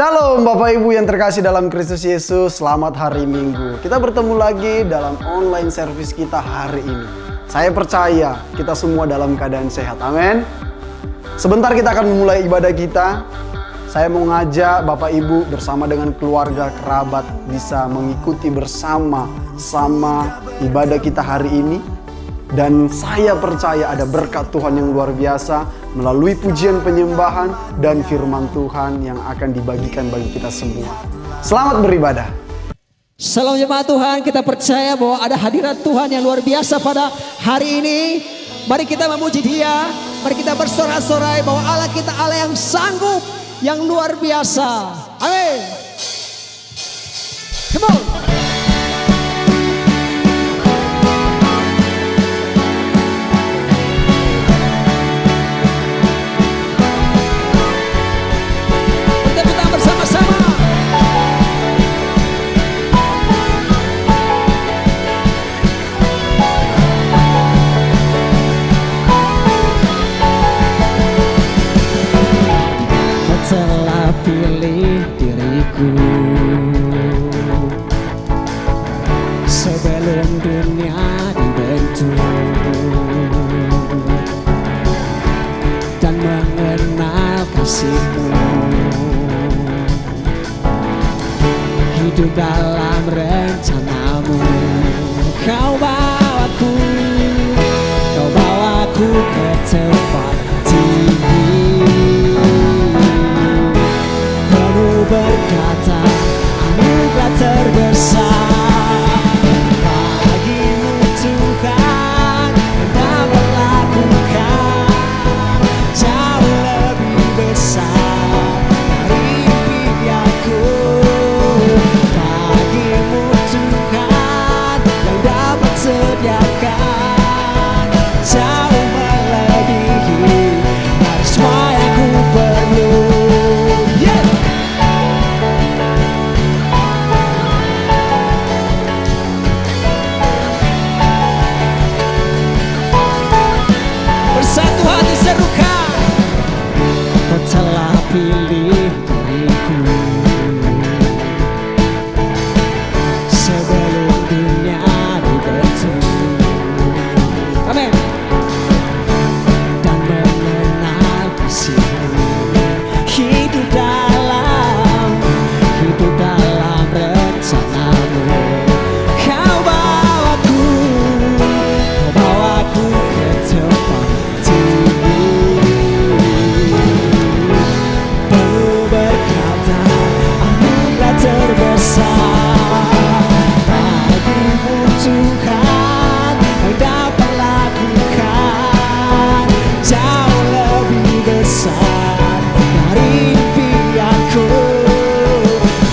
Shalom Bapak Ibu yang terkasih dalam Kristus Yesus, selamat hari Minggu. Kita bertemu lagi dalam online service kita hari ini. Saya percaya kita semua dalam keadaan sehat, amin. Sebentar kita akan memulai ibadah kita. Saya mau ngajak Bapak Ibu bersama dengan keluarga, kerabat bisa mengikuti bersama-sama ibadah kita hari ini. Dan saya percaya ada berkat Tuhan yang luar biasa melalui pujian penyembahan dan firman Tuhan yang akan dibagikan bagi kita semua. Selamat beribadah. Salam jemaat Tuhan, kita percaya bahwa ada hadirat Tuhan yang luar biasa pada hari ini. Mari kita memuji Dia, mari kita bersorak-sorai bahwa Allah kita Allah yang sanggup, yang luar biasa. Amin. Come on. Pilih diriku sebelum dunia dibentuk dan mengenal kasih-Mu, hidup dalam rencana-Mu. Kau bawaku ke tempat tinggi, berkata anugerah terbesar bagi-Mu Tuhan, yang dapat lakukan jauh lebih besar dari impianku. Bagi-Mu Tuhan, yang dapat sediakan jauh melebihi dari semua yang ku perlu. Telah pilih diriku sebelum dunia dibentuk, amin, dan mengenal kasih-Mu, hidup dalam rencana-Mu. Kau bawaku ke tempat tinggi, terbesar bagi-Mu Tuhan, yang dapat lakukan jauh lebih besar dari impianku.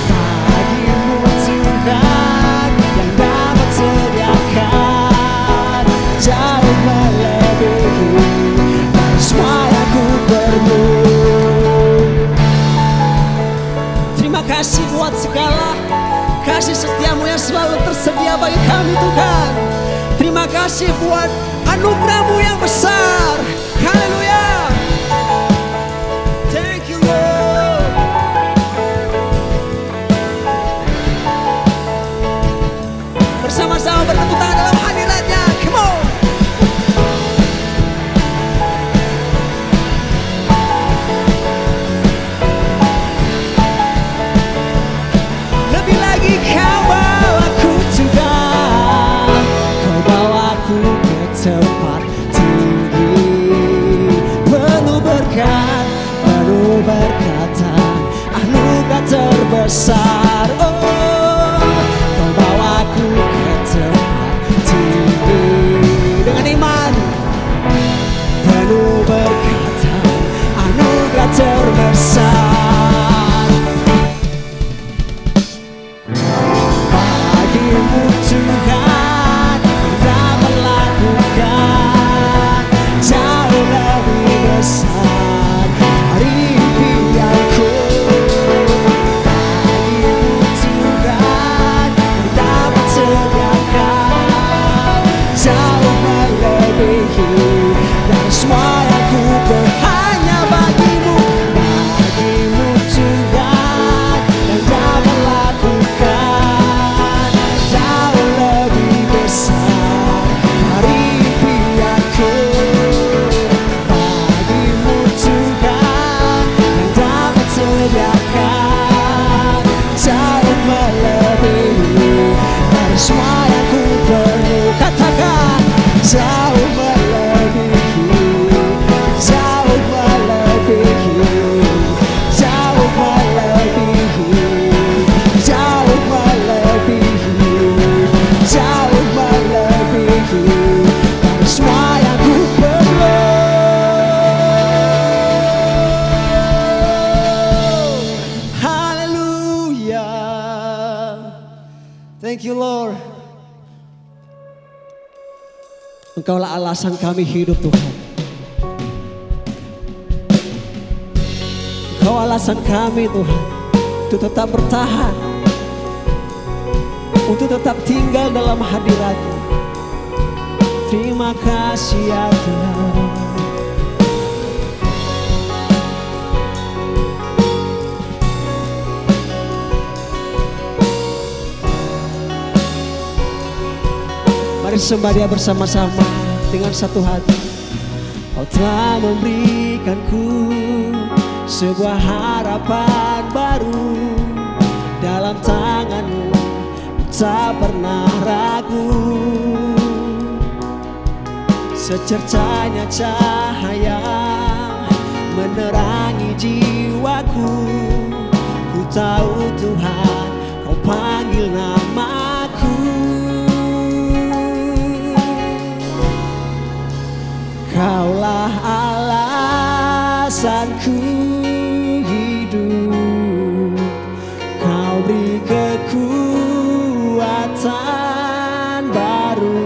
Bagi-Mu Tuhan, yang dapat sediakan jauh melebihi dari semua yang ku perlu. Terima kasih buat segala kasih setia-Mu yang selalu tersedia bagi kami Tuhan. Terima kasih buat anugerah-Mu yang besar. Haleluya. Thank you Lord. Bersama-sama bertepuk tangan dalam hadirat-Nya. Come on. Tempat tinggi, penuh berkatan, anugerah terbesar. Oh, Kau bawaku ke tempat tinggi dengan iman, penuh berkatan, anugerah terbesar bagi-Mu Tuhan, dapat lakukan jauh lebih besar dari impianku. Bagi-Mu Thank you Lord. Engkaulah alasan kami hidup Tuhan. Engkau alasan kami Tuhan untuk tetap bertahan, untuk tetap tinggal dalam hadirat-Mu. Terima kasih ya Tuhan. Mari sembah Dia bersama-sama dengan satu hati. Kau telah memberikanku sebuah harapan baru. Dalam tangan-Mu tak pernah ragu. Secercahnya cahaya menerangi jiwaku. Ku tahu Tuhan, Kau panggil namaku. Kaulah alasanku hidup. Kau beri kekuatan baru.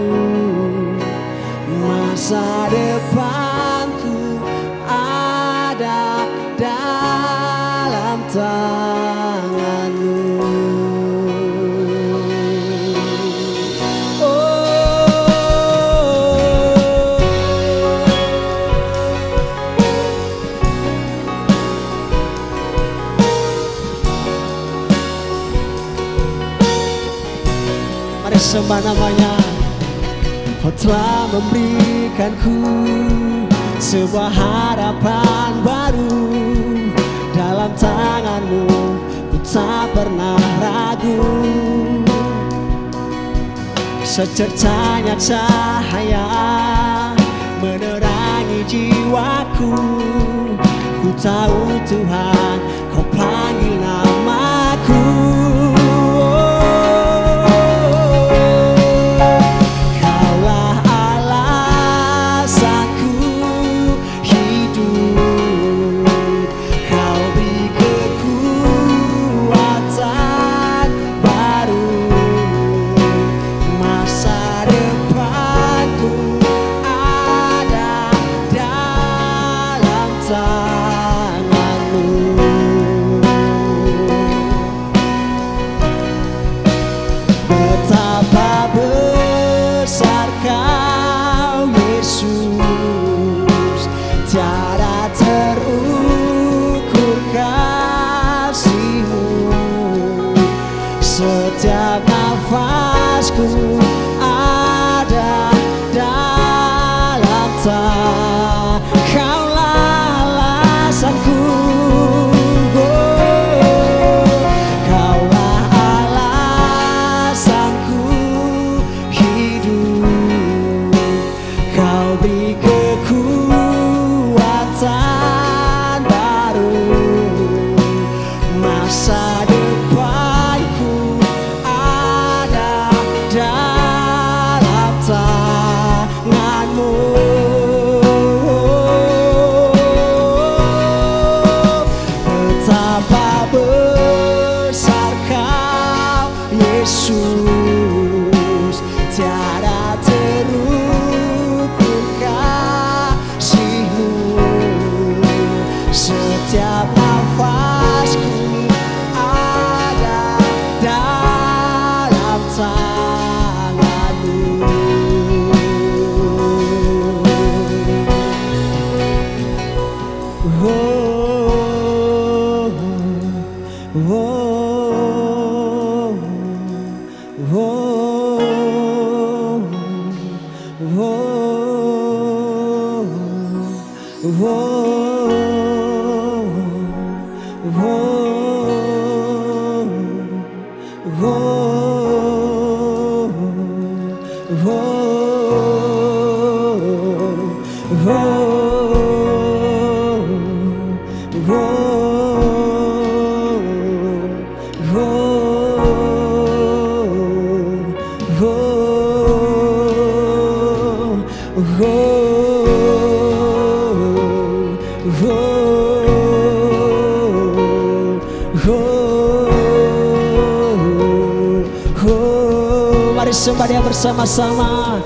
Masa depanku ada dalam tangan-Mu. Mari sembah namanya. Kau telah memberikanku sebuah harapan baru. Dalam tangan-Mu ku tak pernah ragu. Secercahnya cahaya menerangi jiwaku. Ku tahu Tuhan, Kau panggil namaku. Tiada terukur kasih-Mu. Setiap nafasku ada dalam tangan. Kaulah alasanku. Kaulah alasanku hidup. Kau beri kekuatan baru. Masa depanku ada dalam tangan-Mu. Betapa besar Kau Yesus. Tiada terukur kasih-Mu. Setiap nafasku ada dalam tangan-Mu. Oh sembah Dia bersama-sama.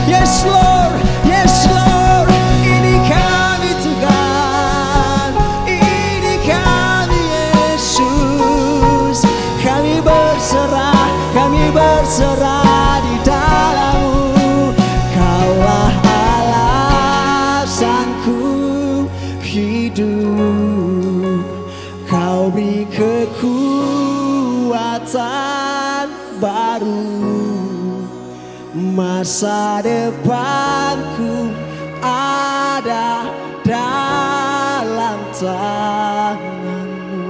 Yes Lord, yes Lord, ini kami Tuhan, ini kami Yesus, kami berserah di dalam-Mu, Kaulah alasanku hidup, Kau beri kekuatan baru. Masa depanku ada dalam tangan-Mu.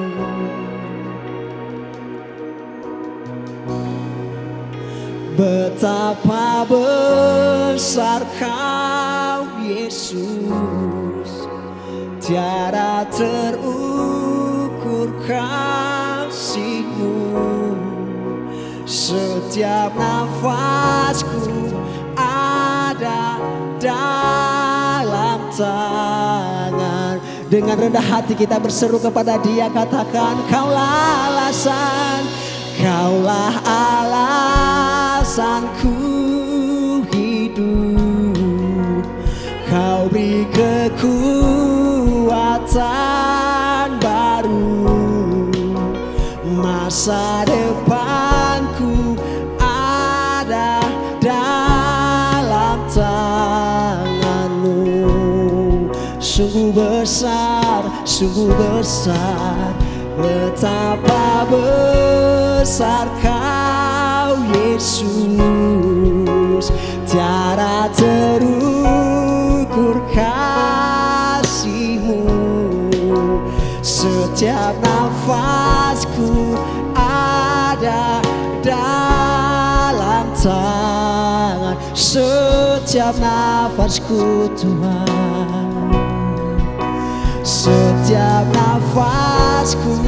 Betapa besar Kau Yesus, tiada terukur kasih-Mu. Setiap nafasku ada dalam tangan. Dengan rendah hati kita berseru kepada Dia, katakan, Kaulah alasan, Kaulah alasanku hidup, Kau beri kekuatan baru. Masa depanku ada dalam tangan-Mu. Sungguh besar, betapa besar Kau Yesus, tiada terukur kasih-Mu. Setiap nafasku ada dalam tangan. Setiap nafasku Tuhan, setiap nafasku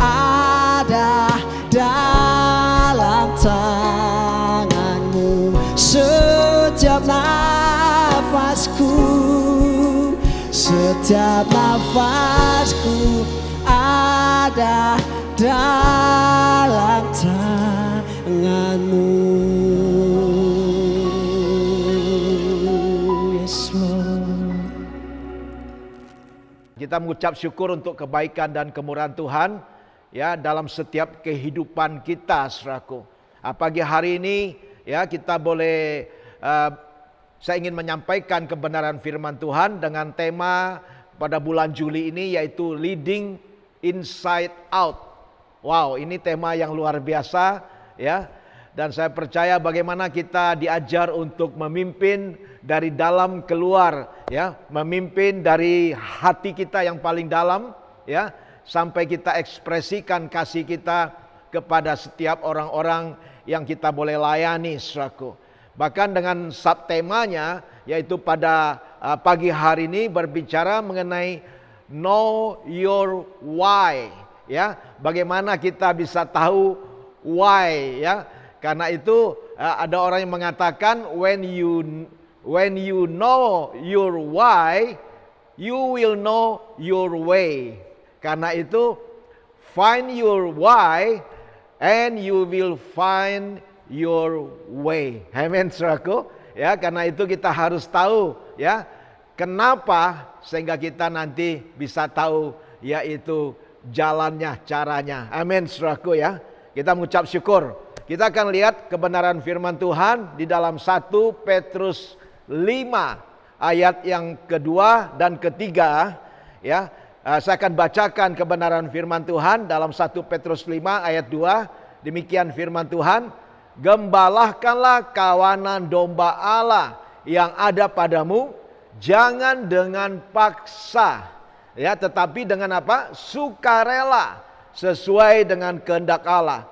ada dalam tangan-Mu. Setiap nafasku, setiap nafasku ada dalam tangan-Mu. Yes Lord. Kita mengucap syukur untuk kebaikan dan kemurahan Tuhan ya dalam setiap kehidupan kita, saudaraku. Pagi hari ini ya kita boleh saya ingin menyampaikan kebenaran firman Tuhan dengan tema pada bulan Juli ini, yaitu Leading Inside Out. Wow, ini tema yang luar biasa ya. Dan saya percaya bagaimana kita diajar untuk memimpin dari dalam keluar ya, memimpin dari hati kita yang paling dalam ya, sampai kita ekspresikan kasih kita kepada setiap orang-orang yang kita boleh layani, saudaraku. Bahkan dengan subtemanya yaitu pada pagi hari ini berbicara mengenai know your why ya. Bagaimana kita bisa tahu why, ya. Karena itu ada orang yang mengatakan when you know your why, you will know your way. Karena itu find your why and you will find your way. Amen, saudaraku. Ya, karena itu kita harus tahu, ya, kenapa, sehingga kita nanti bisa tahu, yaitu jalannya, caranya. Amin, saudaraku, ya. Kita mengucap syukur. Kita akan lihat kebenaran firman Tuhan di dalam 1 Petrus 5 ayat yang kedua dan ketiga, ya. Saya akan bacakan kebenaran firman Tuhan dalam 1 Petrus 5 ayat 2. Demikian firman Tuhan. Gembalakanlah kawanan domba Allah yang ada padamu, jangan dengan paksa, ya, tetapi dengan apa? Sukarela, sesuai dengan kehendak Allah.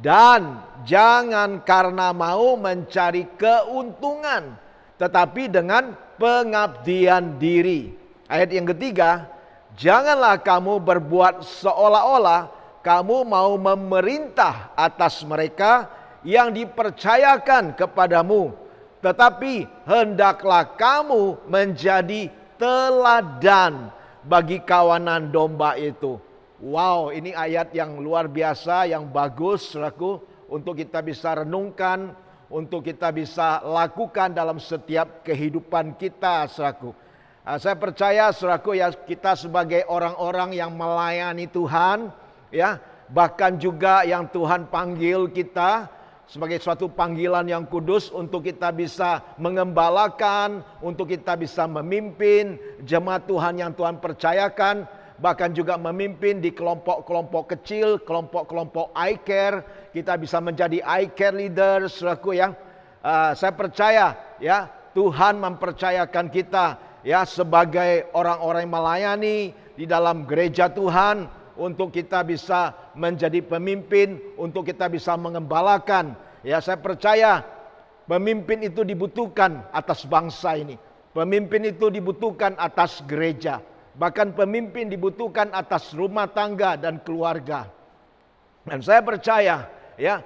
Dan jangan karena mau mencari keuntungan, tetapi dengan pengabdian diri. Ayat yang ketiga, janganlah kamu berbuat seolah-olah kamu mau memerintah atas mereka yang dipercayakan kepadamu, tetapi hendaklah kamu menjadi teladan bagi kawanan domba itu. Wow, ini ayat yang luar biasa, yang bagus, saudaraku, untuk kita bisa renungkan, untuk kita bisa lakukan dalam setiap kehidupan kita, saudaraku. Saya percaya, saudaraku, ya, kita sebagai orang-orang yang melayani Tuhan, ya, bahkan juga yang Tuhan panggil kita sebagai suatu panggilan yang kudus untuk kita bisa mengembalakan, untuk kita bisa memimpin jemaat Tuhan yang Tuhan percayakan, bahkan juga memimpin di kelompok-kelompok kecil, kelompok-kelompok I-Care. Kita bisa menjadi I-Care leader, saudaraku, yang saya percaya, ya, Tuhan mempercayakan kita, ya, sebagai orang-orang yang melayani di dalam gereja Tuhan, untuk kita bisa menjadi pemimpin, untuk kita bisa mengembalakan. Ya, saya percaya pemimpin itu dibutuhkan atas bangsa ini. Pemimpin itu dibutuhkan atas gereja. Bahkan pemimpin dibutuhkan atas rumah tangga dan keluarga. Dan saya percaya, ya,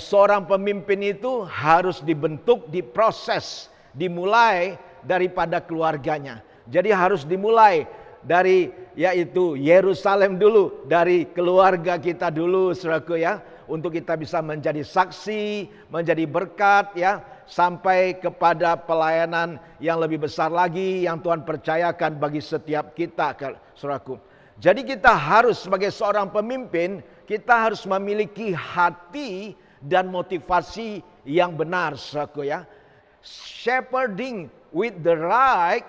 seorang pemimpin itu harus dibentuk, diproses, dimulai daripada keluarganya. Jadi harus dimulai dari, yaitu Yerusalem dulu, dari keluarga kita dulu, saudaraku, ya, untuk kita bisa menjadi saksi, menjadi berkat, ya, sampai kepada pelayanan yang lebih besar lagi yang Tuhan percayakan bagi setiap kita, saudaraku. Jadi kita harus sebagai seorang pemimpin, kita harus memiliki hati dan motivasi yang benar, saudaraku, ya. Shepherding with the right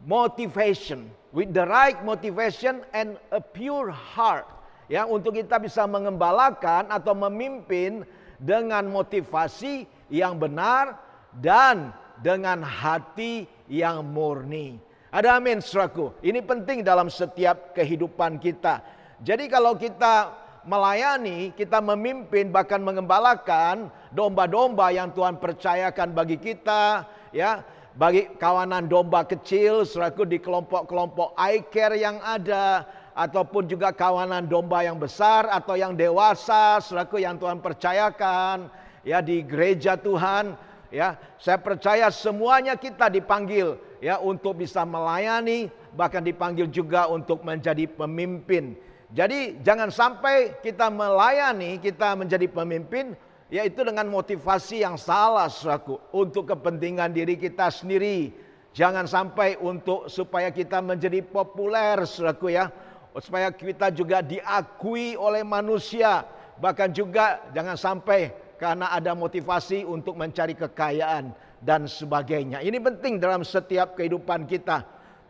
motivation, with the right motivation and a pure heart, ya, untuk kita bisa mengembalakan atau memimpin dengan motivasi yang benar dan dengan hati yang murni. Ada amin, saudaraku. Ini penting dalam setiap kehidupan kita. Jadi kalau kita melayani, kita memimpin, bahkan mengembalakan domba-domba yang Tuhan percayakan bagi kita, ya, bagi kawanan domba kecil, saudaraku, di kelompok-kelompok I-Care yang ada, ataupun juga kawanan domba yang besar atau yang dewasa, saudaraku, yang Tuhan percayakan, ya, di gereja Tuhan, ya. Saya percaya semuanya kita dipanggil, ya, untuk bisa melayani, bahkan dipanggil juga untuk menjadi pemimpin. Jadi jangan sampai kita melayani, kita menjadi pemimpin, yaitu dengan motivasi yang salah, saudaraku, untuk kepentingan diri kita sendiri. Jangan sampai untuk supaya kita menjadi populer, saudaraku, ya, supaya kita juga diakui oleh manusia. Bahkan juga jangan sampai karena ada motivasi untuk mencari kekayaan dan sebagainya. Ini penting dalam setiap kehidupan kita.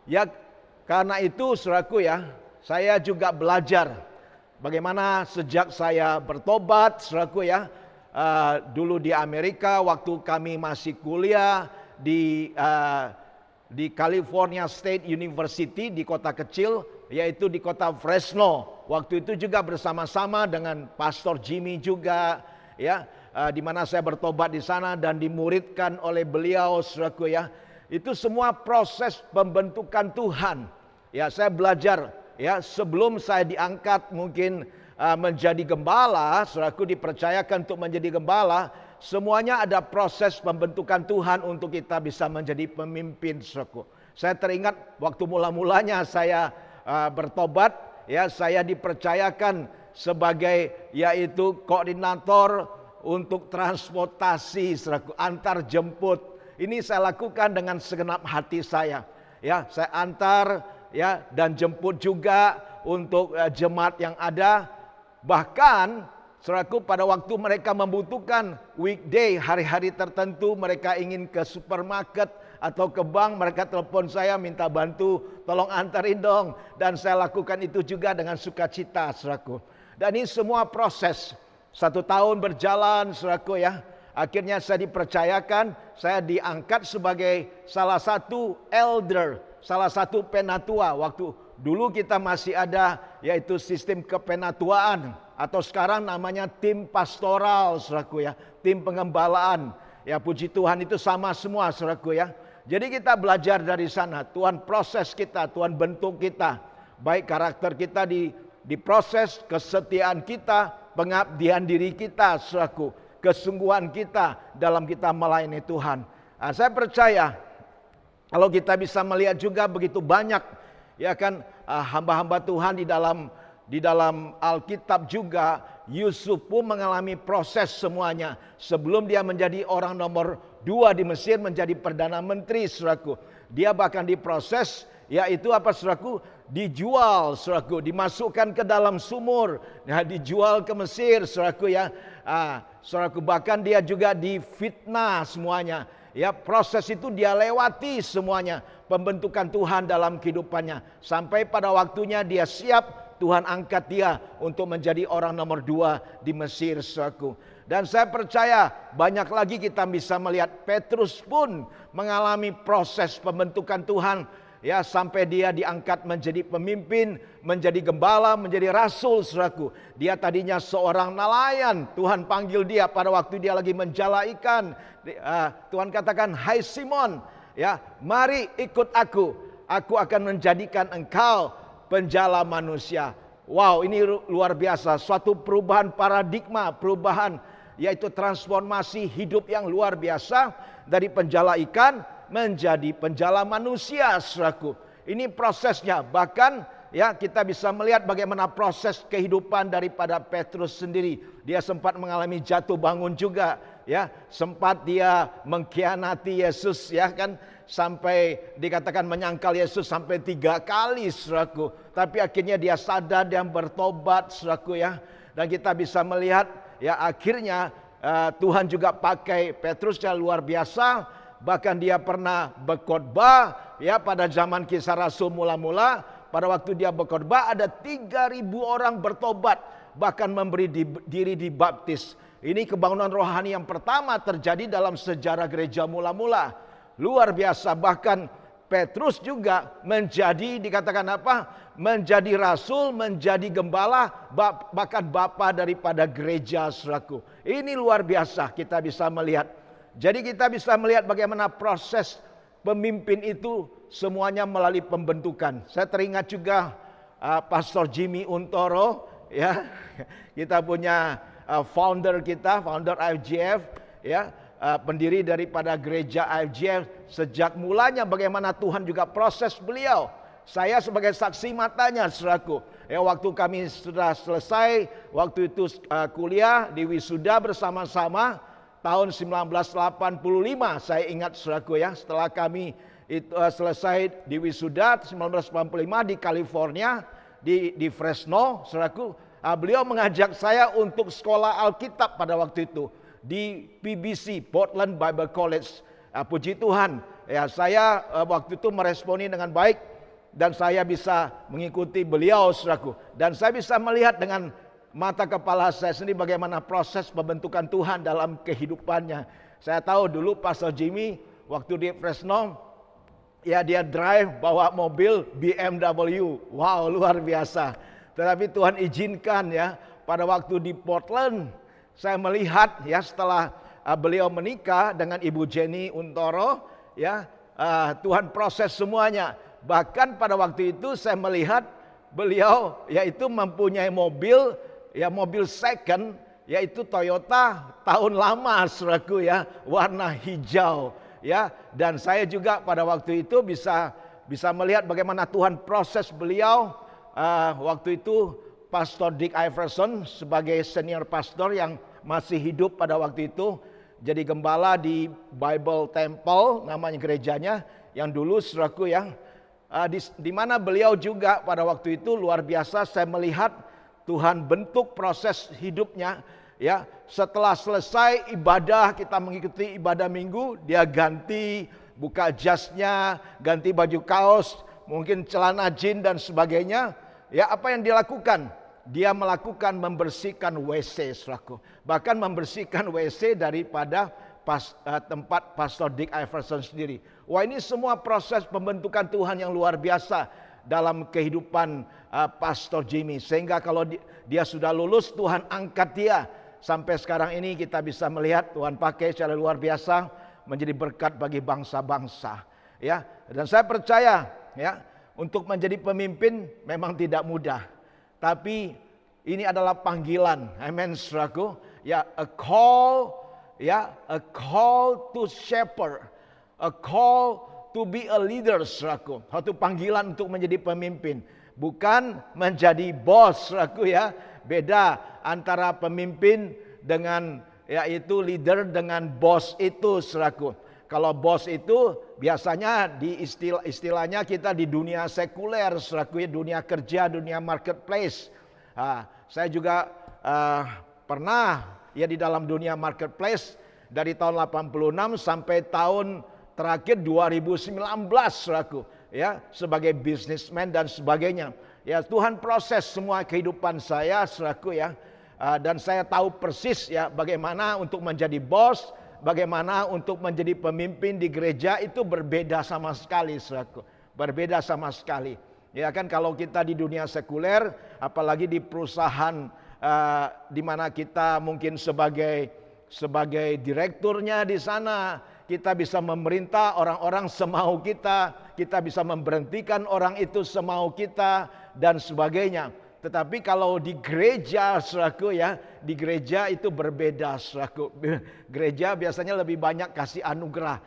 Ya, karena itu, saudaraku, ya, saya juga belajar bagaimana sejak saya bertobat, saudaraku, ya. Dulu di Amerika waktu kami masih kuliah di California State University, di kota kecil, yaitu di kota Fresno. Waktu itu juga bersama-sama dengan Pastor Jimmy juga, ya, di mana saya bertobat di sana dan dimuridkan oleh beliau, saudaraku, ya. Itu semua proses pembentukan Tuhan. Ya, saya belajar ya sebelum saya diangkat mungkin menjadi gembala, saudaraku dipercayakan untuk menjadi gembala, semuanya ada proses pembentukan Tuhan untuk kita bisa menjadi pemimpin, saudaraku. Saya teringat waktu mula-mulanya saya bertobat, ya saya dipercayakan sebagai yaitu koordinator untuk transportasi, saudaraku, antar jemput. Ini saya lakukan dengan segenap hati saya. Ya, saya antar ya dan jemput juga untuk jemaat yang ada. Bahkan saudaraku pada waktu mereka membutuhkan weekday, hari-hari tertentu mereka ingin ke supermarket atau ke bank, mereka telepon saya minta bantu, tolong antarin dong. Dan saya lakukan itu juga dengan sukacita, saudaraku. Dan ini semua proses. 1 tahun berjalan, saudaraku ya. Akhirnya saya dipercayakan, saya diangkat sebagai salah satu elder, salah satu penatua. Waktu dulu kita masih ada yaitu sistem kepenatuaan, atau sekarang namanya tim pastoral, saudaraku ya, tim pengembalaan. Ya puji Tuhan itu sama semua, saudaraku ya. Jadi kita belajar dari sana, Tuhan proses kita, Tuhan bentuk kita. Baik karakter kita diproses, kesetiaan kita, pengabdian diri kita, saudaraku. Kesungguhan kita dalam kita melayani Tuhan. Nah, saya percaya kalau kita bisa melihat juga begitu banyak ya kan hamba-hamba Tuhan di dalam Alkitab juga, Yusuf pun mengalami proses semuanya sebelum dia menjadi orang nomor 2 di Mesir, menjadi perdana menteri, saudaraku. Dia bahkan diproses, yaitu apa, saudaraku? Dijual, saudaraku, dimasukkan ke dalam sumur, ya, dijual ke Mesir, saudaraku ya. Saudaraku, bahkan dia juga difitnah semuanya. Ya, proses itu dia lewati semuanya, pembentukan Tuhan dalam kehidupannya. Sampai pada waktunya dia siap, Tuhan angkat dia untuk menjadi orang nomor 2 di Mesir, saudaraku. Dan saya percaya banyak lagi kita bisa melihat Petrus pun mengalami proses pembentukan Tuhan. Ya, sampai dia diangkat menjadi pemimpin, menjadi gembala, menjadi rasul, saudaraku. Dia tadinya seorang nelayan. Tuhan panggil dia pada waktu dia lagi menjala ikan. Tuhan katakan, "Hai Simon, ya, mari ikut aku. Aku akan menjadikan engkau penjala manusia." Wow, ini luar biasa. Suatu perubahan paradigma, perubahan yaitu transformasi hidup yang luar biasa dari penjala ikan menjadi penjala manusia, saudaraku. Ini prosesnya. Bahkan ya kita bisa melihat bagaimana proses kehidupan daripada Petrus sendiri. Dia sempat mengalami jatuh bangun juga, ya. Sempat dia mengkhianati Yesus, ya kan, sampai dikatakan menyangkal Yesus sampai 3 kali, saudaraku. Tapi akhirnya dia sadar dan bertobat, saudaraku ya. Dan kita bisa melihat ya akhirnya Tuhan juga pakai Petrus yang luar biasa. Bahkan dia pernah berkhotbah ya pada zaman Kisah Rasul mula-mula. Pada waktu dia berkhotbah ada 3.000 orang bertobat, bahkan memberi diri dibaptis. Ini kebangunan rohani yang pertama terjadi dalam sejarah gereja mula-mula. Luar biasa. Bahkan Petrus juga menjadi dikatakan apa? Menjadi rasul, menjadi gembala, bahkan bapa daripada gereja, saudaraku. Ini luar biasa kita bisa melihat. Jadi kita bisa melihat bagaimana proses pemimpin itu semuanya melalui pembentukan. Saya teringat juga Pastor Jimmy Untoro, ya. Kita punya founder IFGF, ya, pendiri daripada gereja IFGF. Sejak mulanya bagaimana Tuhan juga proses beliau. Saya sebagai saksi matanya, saudaraku. Ya, waktu kami sudah selesai, waktu itu kuliah di wisuda bersama-sama. Tahun 1985 saya ingat, saudaraku ya, setelah kami itu selesai di wisuda 1985 di California, di Fresno, saudaraku, beliau mengajak saya untuk sekolah Alkitab pada waktu itu di PBC, Portland Bible College. Puji Tuhan, ya saya waktu itu meresponi dengan baik dan saya bisa mengikuti beliau, saudaraku, dan saya bisa melihat dengan mata kepala saya sendiri bagaimana proses pembentukan Tuhan dalam kehidupannya. Saya tahu dulu Pastor Jimmy waktu di Fresno, ya dia drive bawa mobil BMW. Wow, luar biasa. Tetapi Tuhan izinkan ya pada waktu di Portland, saya melihat ya setelah beliau menikah dengan Ibu Jenny Untoro, ya Tuhan proses semuanya. Bahkan pada waktu itu saya melihat beliau yaitu mempunyai mobil, ya mobil second, yaitu Toyota tahun lama saudaraku ya, warna hijau ya. Dan saya juga pada waktu itu bisa melihat bagaimana Tuhan proses beliau. Waktu itu Pastor Dick Iverson sebagai senior pastor yang masih hidup pada waktu itu, jadi gembala di Bible Temple namanya gerejanya yang dulu saudaraku ya, di mana beliau juga pada waktu itu luar biasa. Saya melihat Tuhan bentuk proses hidupnya ya. Setelah selesai ibadah, kita mengikuti ibadah minggu, dia ganti, buka jasnya, ganti baju kaos, mungkin celana jin dan sebagainya. Ya, apa yang dilakukan? Dia melakukan membersihkan WC, saudaraku. Bahkan membersihkan WC daripada tempat Pastor Dick Iverson sendiri. Wah, ini semua proses pembentukan Tuhan yang luar biasa dalam kehidupan Pastor Jimmy. Sehingga kalau dia sudah lulus, Tuhan angkat dia. Sampai sekarang ini kita bisa melihat Tuhan pakai secara luar biasa menjadi berkat bagi bangsa-bangsa. Ya, dan saya percaya ya, untuk menjadi pemimpin memang tidak mudah. Tapi ini adalah panggilan, amen saudaraku. Ya, a call to shepherd, a call to be a leader saudaraku. Satu panggilan untuk menjadi pemimpin, bukan menjadi bos saudaraku ya. Beda antara pemimpin dengan yaitu leader dengan bos itu saudaraku. Kalau bos itu biasanya di istilahnya kita di dunia sekuler, dunia kerja, dunia marketplace. Saya juga pernah ya di dalam dunia marketplace dari tahun 86 sampai tahun terakhir 2019, saudaraku, ya sebagai businessman dan sebagainya. Ya Tuhan proses semua kehidupan saya, saudaraku ya, dan saya tahu persis ya bagaimana untuk menjadi bos. Bagaimana untuk menjadi pemimpin di gereja itu berbeda sama sekali, saudaraku. Berbeda sama sekali. Ya kan kalau kita di dunia sekuler, apalagi di perusahaan di mana kita mungkin sebagai direkturnya di sana, kita bisa memerintah orang-orang semau kita, kita bisa memberhentikan orang itu semau kita dan sebagainya. Tetapi kalau di gereja, saudaraku ya, di gereja itu berbeda, saudaraku. Gereja biasanya lebih banyak kasih anugerah,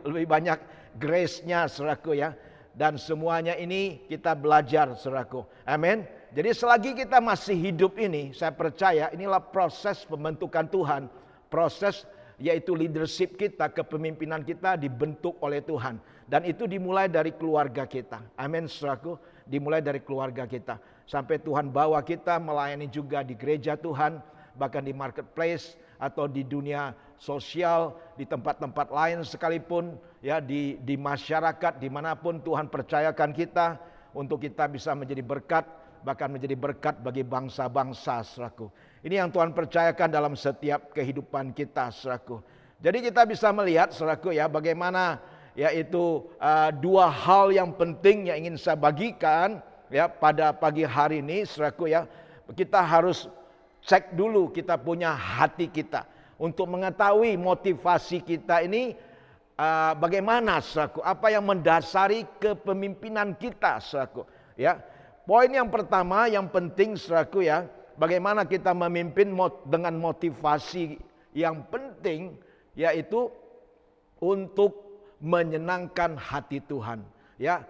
lebih banyak grace-nya, saudaraku ya. Dan semuanya ini kita belajar, saudaraku. Amin. Jadi selagi kita masih hidup ini, saya percaya inilah proses pembentukan Tuhan. Proses yaitu leadership kita, kepemimpinan kita dibentuk oleh Tuhan. Dan itu dimulai dari keluarga kita. Amin, saudaraku. Dimulai dari keluarga kita. Sampai Tuhan bawa kita melayani juga di gereja Tuhan, bahkan di marketplace atau di dunia sosial, di tempat-tempat lain sekalipun, ya di masyarakat dimanapun Tuhan percayakan kita untuk kita bisa menjadi berkat, bahkan menjadi berkat bagi bangsa-bangsa, saudaraku. Ini yang Tuhan percayakan dalam setiap kehidupan kita, saudaraku. Jadi kita bisa melihat, saudaraku ya, bagaimana yaitu dua hal yang penting yang ingin saya bagikan ya pada pagi hari ini, saudaraku ya. Kita harus cek dulu kita punya hati kita untuk mengetahui motivasi kita ini bagaimana, saudaraku. Apa yang mendasari kepemimpinan kita, saudaraku ya. Poin yang pertama yang penting, saudaraku ya, bagaimana kita memimpin dengan motivasi yang penting, yaitu untuk menyenangkan hati Tuhan ya.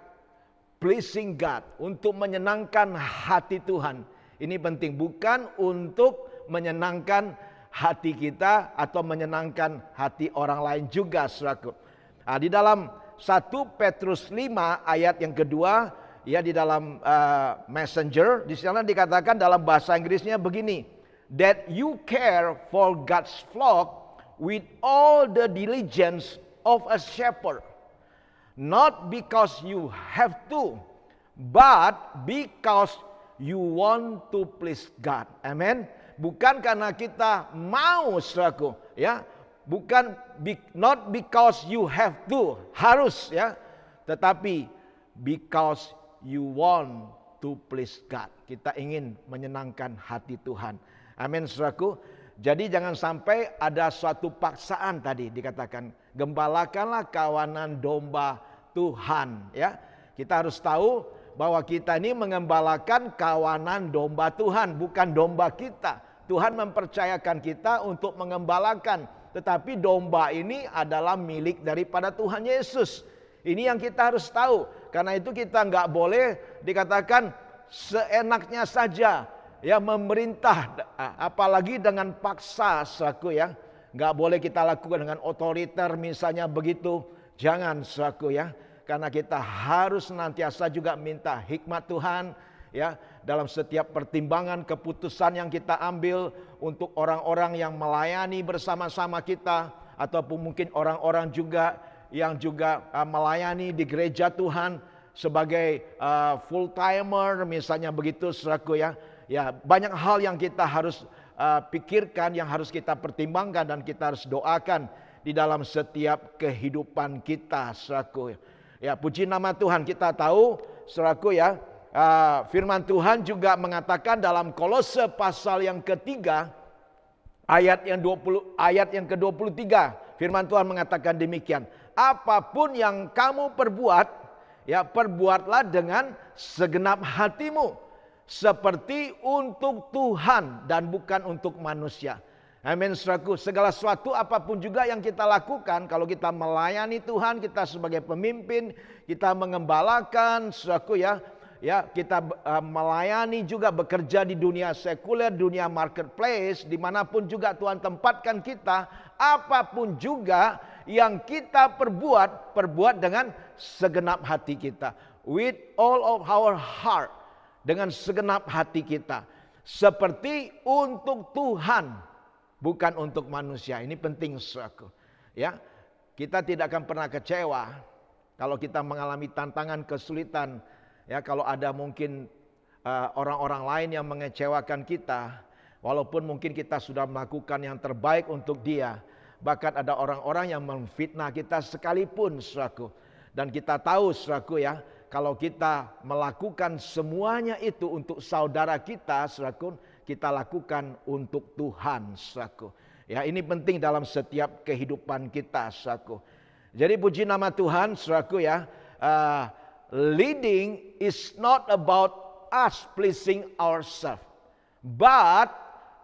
Pleasing God, untuk menyenangkan hati Tuhan. Ini penting, bukan untuk menyenangkan hati kita atau menyenangkan hati orang lain juga, saudaraku. Nah, di dalam 1 Petrus 5 ayat yang kedua, ya di dalam Messenger, di sana dikatakan dalam bahasa Inggrisnya begini, that you care for God's flock with all the diligence of a shepherd. Not because you have to, but because you want to please God. Amen. Bukan karena kita mau, saudaraku, ya. Bukan not because you have to, harus ya. Tetapi because you want to please God. Kita ingin menyenangkan hati Tuhan. Amin, saudaraku. Jadi jangan sampai ada suatu paksaan tadi dikatakan, gembalakanlah kawanan domba Tuhan ya. Kita harus tahu bahwa kita ini mengembalakan kawanan domba Tuhan, bukan domba kita. Tuhan mempercayakan kita untuk mengembalakan, tetapi domba ini adalah milik daripada Tuhan Yesus. Ini yang kita harus tahu. Karena itu kita nggak boleh dikatakan seenaknya saja ya memerintah, apalagi dengan paksa, saudaraku ya. Nggak boleh kita lakukan dengan otoriter misalnya begitu. Jangan, saudaraku ya. Karena kita harus senantiasa juga minta hikmat Tuhan ya dalam setiap pertimbangan keputusan yang kita ambil untuk orang-orang yang melayani bersama-sama kita, ataupun mungkin orang-orang juga yang juga melayani di gereja Tuhan sebagai full timer misalnya begitu, saudaraku ya. Ya, banyak hal yang kita harus pikirkan, yang harus kita pertimbangkan dan kita harus doakan di dalam setiap kehidupan kita, saudaraku. Ya, puji nama Tuhan. Kita tahu, saudaraku ya, firman Tuhan juga mengatakan dalam Kolose pasal yang ketiga ayat yang ke-23, firman Tuhan mengatakan demikian. Apapun yang kamu perbuat, ya perbuatlah dengan segenap hatimu, seperti untuk Tuhan dan bukan untuk manusia. Amin, saudaraku. Segala sesuatu apapun juga yang kita lakukan, kalau kita melayani Tuhan, kita sebagai pemimpin, kita mengembalakan, saudaraku ya, kita melayani juga, bekerja di dunia sekuler, dunia marketplace, dimanapun juga Tuhan tempatkan kita, apapun juga yang kita perbuat dengan segenap hati kita, with all of our heart, dengan segenap hati kita, seperti untuk Tuhan, bukan untuk manusia. Ini penting, saudaraku. Ya, kita tidak akan pernah kecewa kalau kita mengalami tantangan, kesulitan. Ya, kalau ada mungkin orang-orang lain yang mengecewakan kita, walaupun mungkin kita sudah melakukan yang terbaik untuk dia, bahkan ada orang-orang yang memfitnah kita sekalipun, saudaraku. Dan kita tahu, saudaraku ya, kalau kita melakukan semuanya itu untuk saudara kita, saudaraku, kita lakukan untuk Tuhan, saudaraku. Ya, ini penting dalam setiap kehidupan kita, saudaraku. Jadi puji nama Tuhan, saudaraku ya. Leading is not about us pleasing ourselves, but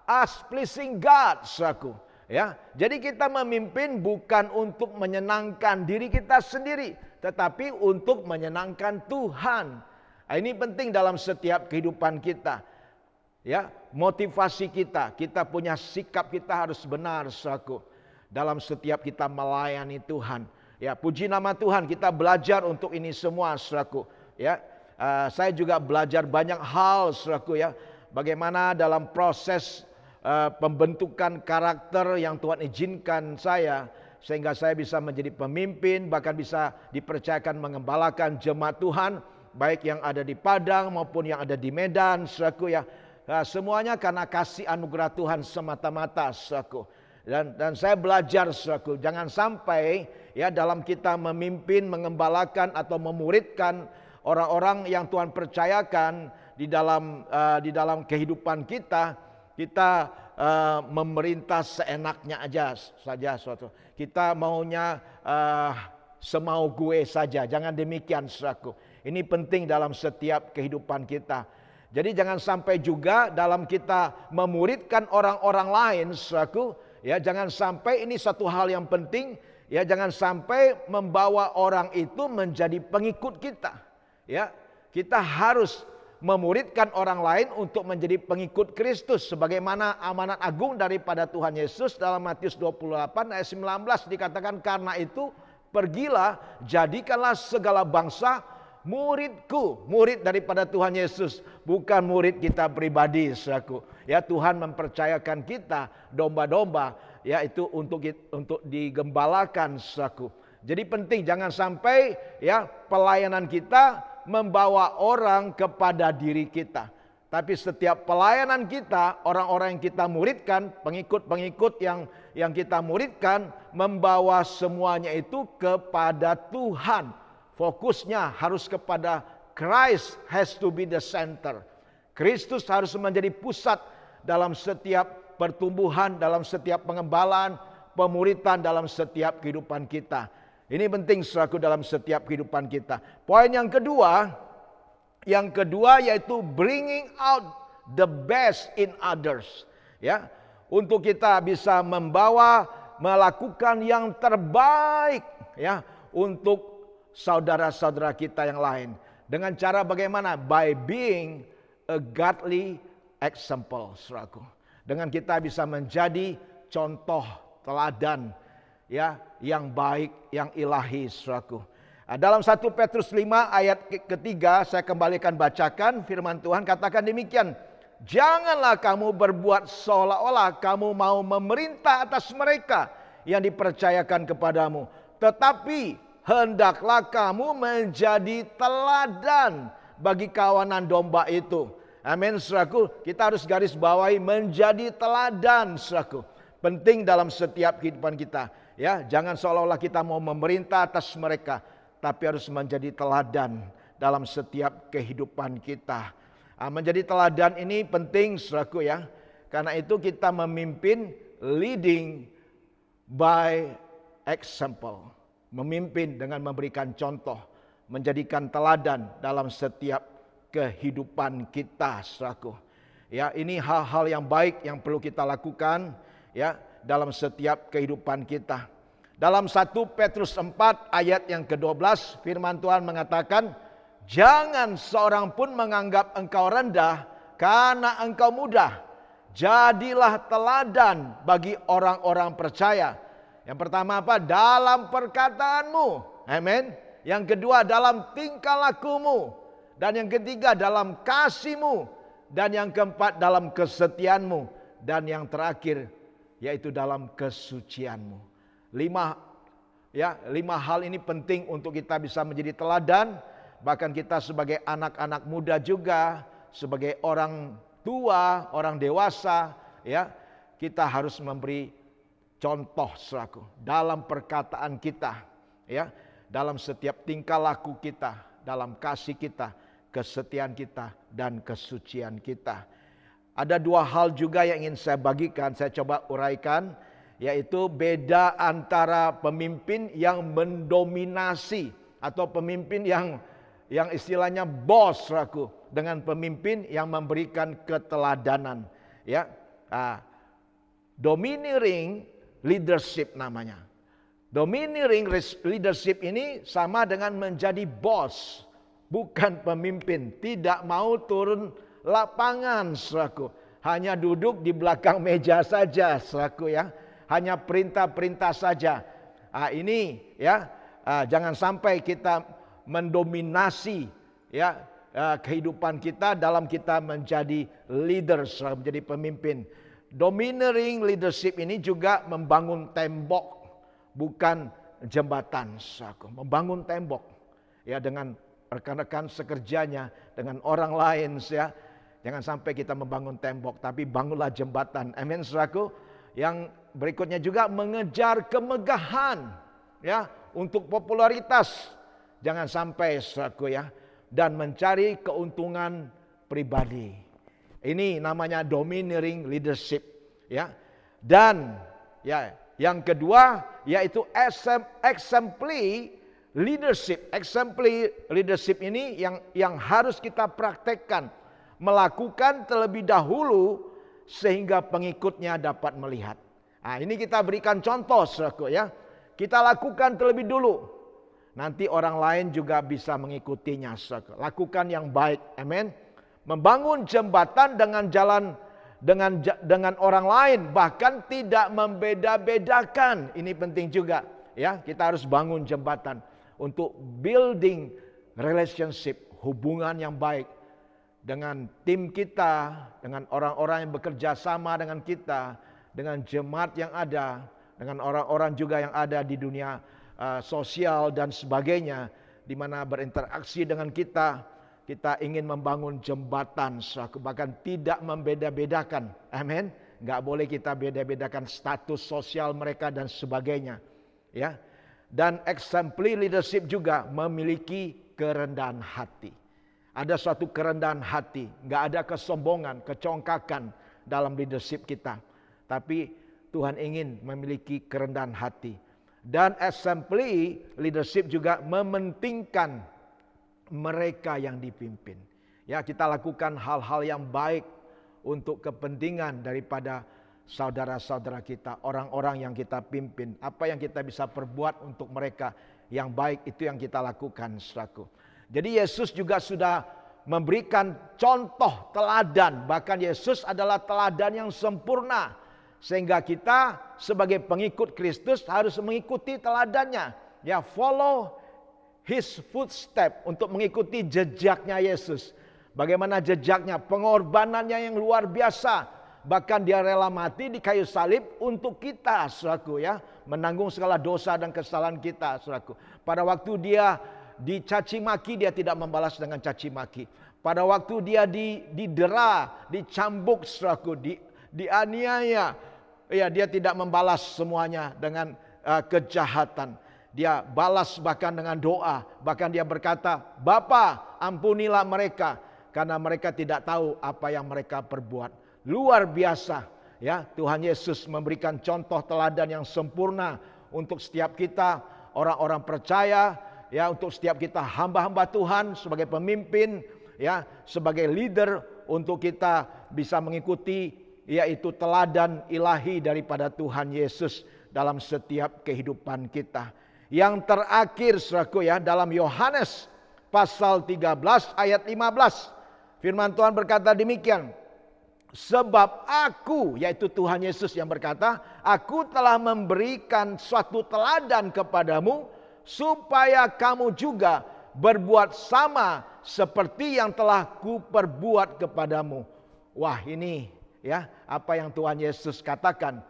us pleasing God, saudaraku. Ya, jadi kita memimpin bukan untuk menyenangkan diri kita sendiri, tetapi untuk menyenangkan Tuhan. Nah, ini penting dalam setiap kehidupan kita. Ya, motivasi kita punya sikap kita harus benar, saudaraku, dalam setiap kita melayani Tuhan. Ya, puji nama Tuhan, kita belajar untuk ini semua, saudaraku. Ya, saya juga belajar banyak hal, saudaraku ya. Bagaimana dalam proses pembentukan karakter yang Tuhan izinkan saya, sehingga saya bisa menjadi pemimpin, bahkan bisa dipercayakan mengembalakan jemaat Tuhan, baik yang ada di Padang maupun yang ada di Medan, saudaraku ya. Semuanya karena kasih anugerah Tuhan semata-mata, saudaraku. Dan saya belajar, saudaraku, jangan sampai ya dalam kita memimpin, mengembalakan atau memuridkan orang-orang yang Tuhan percayakan di dalam kehidupan kita memerintah seenaknya saja suatu. Kita maunya semau gue saja. Jangan demikian, saudaraku. Ini penting dalam setiap kehidupan kita. Jadi jangan sampai juga dalam kita memuridkan orang-orang lain, saudaraku, ya jangan sampai, ini satu hal yang penting, ya jangan sampai membawa orang itu menjadi pengikut kita. Ya, kita harus memuridkan orang lain untuk menjadi pengikut Kristus, sebagaimana amanat agung daripada Tuhan Yesus dalam Matius 28 ayat 19 dikatakan, karena itu pergilah, jadikanlah segala bangsa muridku. Murid daripada Tuhan Yesus, bukan murid kita pribadi, saudaraku. Ya, Tuhan mempercayakan kita domba-domba, ya itu untuk digembalakan, saudaraku. Jadi penting jangan sampai ya pelayanan kita membawa orang kepada diri kita. Tapi setiap pelayanan kita, orang-orang yang kita muridkan, pengikut-pengikut yang kita muridkan, membawa semuanya itu kepada Tuhan. Fokusnya harus kepada Christ has to be the center. Kristus harus menjadi pusat dalam setiap pertumbuhan, dalam setiap pengembalaan, pemuritan dalam setiap kehidupan kita. Ini penting, saudaraku, dalam setiap kehidupan kita. Poin yang kedua, Yang kedua yaitu bringing out the best in others. Ya, untuk kita bisa melakukan yang terbaik ya untuk saudara-saudara kita yang lain. Dengan cara bagaimana? By being a godly example, saudaraku. Dengan kita bisa menjadi contoh teladan ya yang baik, yang ilahi, saudaraku. Dalam 1 Petrus 5 ayat ketiga saya kembalikan bacakan firman Tuhan, katakan demikian. Janganlah kamu berbuat seolah-olah kamu mau memerintah atas mereka yang dipercayakan kepadamu. Tetapi hendaklah kamu menjadi teladan bagi kawanan domba itu. Amin, saudaraku. Kita harus garis bawahi menjadi teladan, saudaraku. Penting dalam setiap kehidupan kita. Ya, jangan seolah-olah kita mau memerintah atas mereka, tapi harus menjadi teladan dalam setiap kehidupan kita. Menjadi teladan ini penting, saudaraku ya. Karena itu kita memimpin, leading by example. Memimpin dengan memberikan contoh, menjadikan teladan dalam setiap kehidupan kita, saudaraku. Ya, ini hal-hal yang baik yang perlu kita lakukan ya dalam setiap kehidupan kita. Dalam 1 Petrus 4 ayat yang ke-12 firman Tuhan mengatakan, jangan seorang pun menganggap engkau rendah karena engkau muda. Jadilah teladan bagi orang-orang percaya. Yang pertama apa? Dalam perkataanmu. Amin. Yang kedua dalam tingkah lakumu. Dan yang ketiga dalam kasihmu. Dan yang keempat dalam kesetiaanmu. Dan yang terakhir yaitu dalam kesucianmu. 5 hal ini penting untuk kita bisa menjadi teladan. Bahkan kita sebagai anak-anak muda juga, sebagai orang tua, orang dewasa, ya, kita harus memberi contoh, saudaraku, dalam perkataan kita, ya, dalam setiap tingkah laku kita, dalam kasih kita, kesetiaan kita, dan kesucian kita. Ada 2 hal juga yang ingin saya bagikan, saya coba uraikan, yaitu beda antara pemimpin yang mendominasi atau pemimpin yang istilahnya bos, saudaraku, dengan pemimpin yang memberikan keteladanan, ya. Domineering leadership namanya. Domineering leadership ini sama dengan menjadi bos, bukan pemimpin. Tidak mau turun lapangan, saudaraku. Hanya duduk di belakang meja saja, saudaraku ya. Hanya perintah-perintah saja. Ini ya, jangan sampai kita mendominasi ya kehidupan kita dalam kita menjadi leader, menjadi pemimpin. Domineering leadership ini juga membangun tembok, bukan jembatan. Membangun tembok ya dengan rekan-rekan sekerjanya, dengan orang lain ya. Jangan sampai kita membangun tembok, tapi bangunlah jembatan. Amin, saudaraku. Yang berikutnya juga mengejar kemegahan ya, untuk popularitas. Jangan sampai, saudaraku ya, dan mencari keuntungan pribadi. Ini namanya domineering leadership ya. Dan ya, yang kedua yaitu exemplary leadership. Exemplary leadership ini yang harus kita praktekkan, melakukan terlebih dahulu sehingga pengikutnya dapat melihat. Nah, ini kita berikan contoh, saudaraku ya. Kita lakukan terlebih dulu. Nanti orang lain juga bisa mengikutinya, saudaraku. Lakukan yang baik. Amin. Membangun jembatan dengan jalan dengan orang lain, bahkan tidak membeda-bedakan. Ini penting juga ya. Kita harus bangun jembatan untuk building relationship, hubungan yang baik dengan tim kita, dengan orang-orang yang bekerja sama dengan kita, dengan jemaat yang ada, dengan orang-orang juga yang ada di dunia sosial dan sebagainya, di mana berinteraksi dengan kita. Kita ingin membangun jembatan, bahkan tidak membeda-bedakan. Amin. Nggak boleh kita beda-bedakan status sosial mereka dan sebagainya. Ya. Dan exemplary leadership juga memiliki kerendahan hati. Ada suatu kerendahan hati, nggak ada kesombongan, kecongkakan dalam leadership kita. Tapi Tuhan ingin memiliki kerendahan hati. Dan exemplary leadership juga mementingkan mereka yang dipimpin. Ya, kita lakukan hal-hal yang baik untuk kepentingan daripada saudara-saudara kita, orang-orang yang kita pimpin. Apa yang kita bisa perbuat untuk mereka yang baik, itu yang kita lakukan, saudaraku. Jadi Yesus juga sudah memberikan contoh teladan. Bahkan Yesus adalah teladan yang sempurna. Sehingga kita sebagai pengikut Kristus harus mengikuti teladannya. Ya, follow His footstep, untuk mengikuti jejaknya Yesus. Bagaimana jejaknya, pengorbanannya yang luar biasa. Bahkan dia rela mati di kayu salib untuk kita, saudaraku, ya, menanggung segala dosa dan kesalahan kita, saudaraku. Pada waktu dia dicaci maki, dia tidak membalas dengan caci maki. Pada waktu dia didera, dicambuk, saudaraku, dianiaya, ya, dia tidak membalas semuanya dengan kejahatan. Dia balas bahkan dengan doa. Bahkan dia berkata, "Bapa, ampunilah mereka, karena mereka tidak tahu apa yang mereka perbuat." Luar biasa, ya. Tuhan Yesus memberikan contoh teladan yang sempurna untuk setiap kita, orang-orang percaya, ya, untuk setiap kita hamba-hamba Tuhan sebagai pemimpin, ya, sebagai leader, untuk kita bisa mengikuti, yaitu teladan ilahi daripada Tuhan Yesus dalam setiap kehidupan kita. Yang terakhir, saudaraku, ya, dalam Yohanes pasal 13 ayat 15. Firman Tuhan berkata demikian. Sebab aku, yaitu Tuhan Yesus yang berkata, aku telah memberikan suatu teladan kepadamu, supaya kamu juga berbuat sama seperti yang telah kuperbuat kepadamu. Wah, ini, ya, apa yang Tuhan Yesus katakan.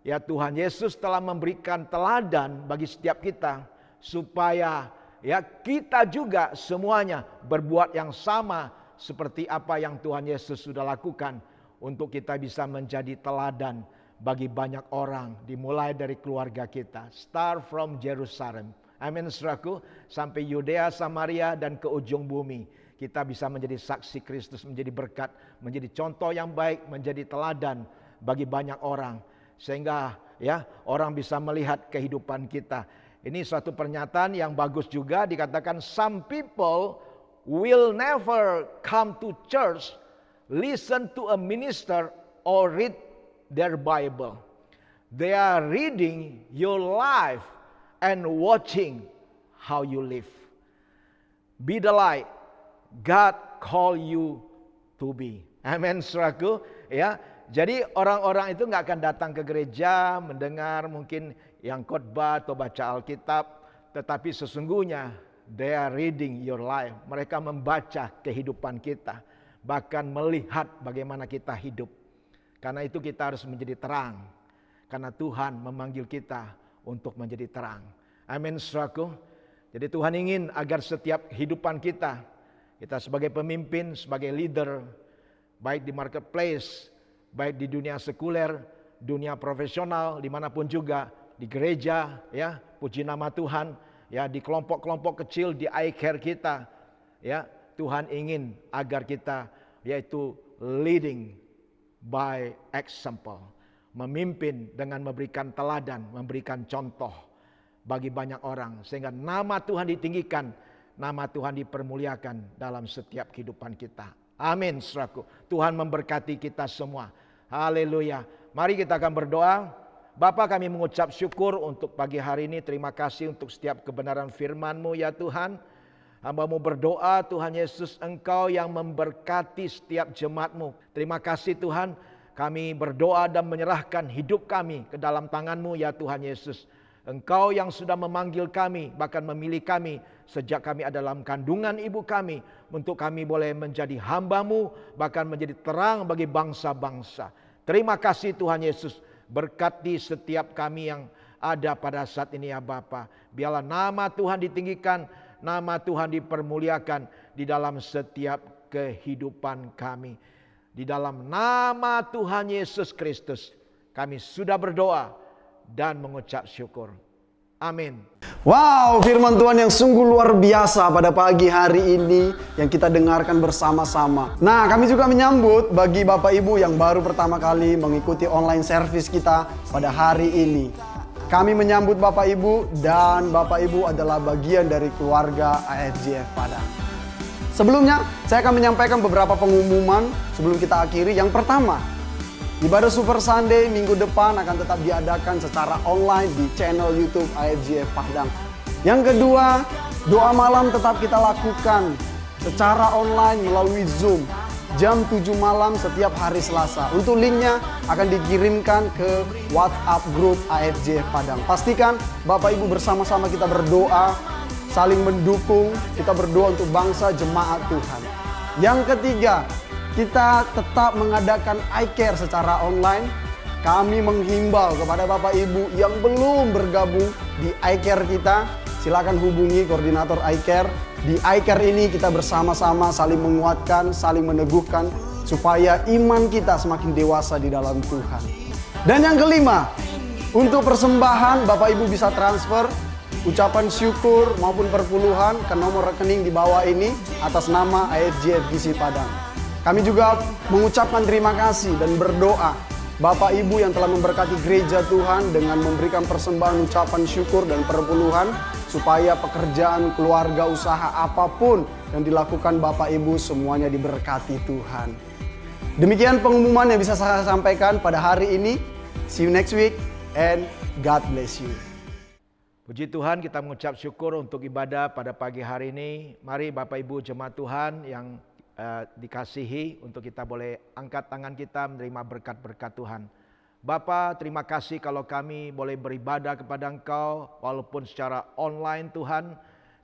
Ya, Tuhan Yesus telah memberikan teladan bagi setiap kita, supaya, ya, kita juga semuanya berbuat yang sama seperti apa yang Tuhan Yesus sudah lakukan, untuk kita bisa menjadi teladan bagi banyak orang, dimulai dari keluarga kita. Start from Jerusalem. Amin, saudaraku, sampai Yudea, Samaria, dan ke ujung bumi. Kita bisa menjadi saksi Kristus, menjadi berkat, menjadi contoh yang baik, menjadi teladan bagi banyak orang. Sehingga, ya, orang bisa melihat kehidupan kita. Ini suatu pernyataan yang bagus juga, dikatakan some people will never come to church, listen to a minister, or read their Bible. They are reading your life and watching how you live. Be the light God call you to be. Amen, saudaraku, ya. Jadi orang-orang itu nggak akan datang ke gereja mendengar mungkin yang khotbah atau baca Alkitab, tetapi sesungguhnya they are reading your life. Mereka membaca kehidupan kita, bahkan melihat bagaimana kita hidup. Karena itu kita harus menjadi terang, karena Tuhan memanggil kita untuk menjadi terang. Amin, saudaraku. Jadi Tuhan ingin agar setiap kehidupan kita sebagai pemimpin, sebagai leader, baik di marketplace, baik di dunia sekuler, dunia profesional, dimanapun juga, di gereja, ya, puji nama Tuhan, ya, di kelompok-kelompok kecil, di I-Care kita, ya, Tuhan ingin agar kita, yaitu leading by example, memimpin dengan memberikan teladan, memberikan contoh bagi banyak orang, sehingga nama Tuhan ditinggikan, nama Tuhan dipermuliakan dalam setiap kehidupan kita. Amin, saudaraku. Tuhan memberkati kita semua. Haleluya. Mari kita akan berdoa. Bapa, kami mengucap syukur untuk pagi hari ini. Terima kasih untuk setiap kebenaran firman-Mu, ya Tuhan. Hamba-Mu berdoa, Tuhan Yesus, Engkau yang memberkati setiap jemaat-Mu. Terima kasih Tuhan. Kami berdoa dan menyerahkan hidup kami ke dalam tangan-Mu, ya Tuhan Yesus. Engkau yang sudah memanggil kami, bahkan memilih kami sejak kami ada dalam kandungan ibu kami, untuk kami boleh menjadi hamba-Mu, bahkan menjadi terang bagi bangsa-bangsa. Terima kasih Tuhan Yesus, berkati setiap kami yang ada pada saat ini, ya Bapa. Biarlah nama Tuhan ditinggikan, nama Tuhan dipermuliakan di dalam setiap kehidupan kami. Di dalam nama Tuhan Yesus Kristus, kami sudah berdoa dan mengucap syukur. Amin. Wow, firman Tuhan yang sungguh luar biasa pada pagi hari ini yang kita dengarkan bersama-sama. Nah, kami juga menyambut bagi Bapak Ibu yang baru pertama kali mengikuti online service kita pada hari ini. Kami menyambut Bapak Ibu, dan Bapak Ibu adalah bagian dari keluarga AFJF Padang. Sebelumnya, saya akan menyampaikan beberapa pengumuman sebelum kita akhiri. Yang pertama, ibadah Super Sunday minggu depan akan tetap diadakan secara online di channel YouTube IFGF Padang. Yang kedua, doa malam tetap kita lakukan secara online melalui Zoom jam 7 malam setiap hari Selasa. Untuk linknya akan dikirimkan ke WhatsApp grup IFGF Padang. Pastikan Bapak Ibu bersama-sama kita berdoa, saling mendukung, kita berdoa untuk bangsa jemaat Tuhan. Yang ketiga, kita tetap mengadakan iCare secara online. Kami menghimbau kepada Bapak Ibu yang belum bergabung di iCare kita, silakan hubungi koordinator iCare. Di iCare ini kita bersama-sama saling menguatkan, saling meneguhkan supaya iman kita semakin dewasa di dalam Tuhan. Dan yang kelima, untuk persembahan Bapak Ibu bisa transfer ucapan syukur maupun perpuluhan ke nomor rekening di bawah ini atas nama IFGF Visi Padang. Kami juga mengucapkan terima kasih dan berdoa Bapak Ibu yang telah memberkati gereja Tuhan dengan memberikan persembahan ucapan syukur dan perpuluhan supaya pekerjaan, keluarga, usaha apapun yang dilakukan Bapak Ibu semuanya diberkati Tuhan. Demikian pengumuman yang bisa saya sampaikan pada hari ini. See you next week and God bless you. Puji Tuhan, kita mengucap syukur untuk ibadah pada pagi hari ini. Mari Bapak Ibu jemaat Tuhan yang dikasihi, untuk kita boleh angkat tangan kita menerima berkat-berkat Tuhan. Bapa, terima kasih kalau kami boleh beribadah kepada Engkau walaupun secara online Tuhan,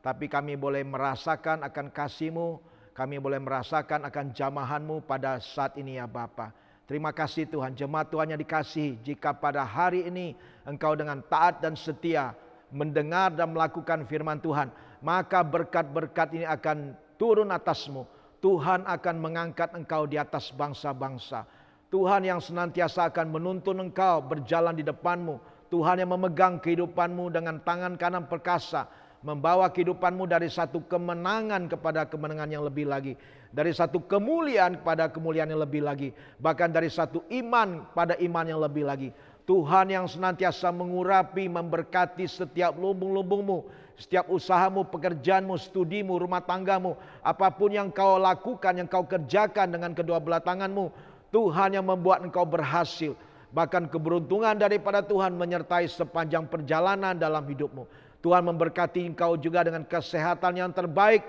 tapi kami boleh merasakan akan kasih-Mu, kami boleh merasakan akan jamahan-Mu pada saat ini ya Bapa. Terima kasih Tuhan, jemaat Tuhan yang dikasihi, jika pada hari ini Engkau dengan taat dan setia mendengar dan melakukan firman Tuhan, maka berkat-berkat ini akan turun atasmu. Tuhan akan mengangkat engkau di atas bangsa-bangsa. Tuhan yang senantiasa akan menuntun engkau berjalan di depanmu. Tuhan yang memegang kehidupanmu dengan tangan kanan perkasa, membawa kehidupanmu dari satu kemenangan kepada kemenangan yang lebih lagi, dari satu kemuliaan kepada kemuliaan yang lebih lagi, bahkan dari satu iman pada iman yang lebih lagi. Tuhan yang senantiasa mengurapi, memberkati setiap lubung-lubungmu, setiap usahamu, pekerjaanmu, studimu, rumah tanggamu, apapun yang kau lakukan, yang kau kerjakan dengan kedua belah tanganmu, Tuhan yang membuat engkau berhasil. Bahkan keberuntungan daripada Tuhan menyertai sepanjang perjalanan dalam hidupmu. Tuhan memberkati engkau juga dengan kesehatan yang terbaik,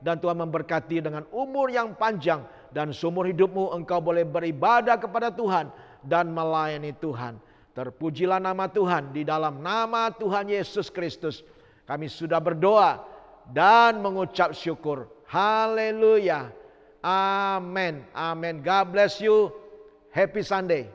dan Tuhan memberkati dengan umur yang panjang, dan seumur hidupmu engkau boleh beribadah kepada Tuhan dan melayani Tuhan. Terpujilah nama Tuhan. Di dalam nama Tuhan Yesus Kristus kami sudah berdoa dan mengucap syukur. Haleluya. Amin. Amin. God bless you. Happy Sunday.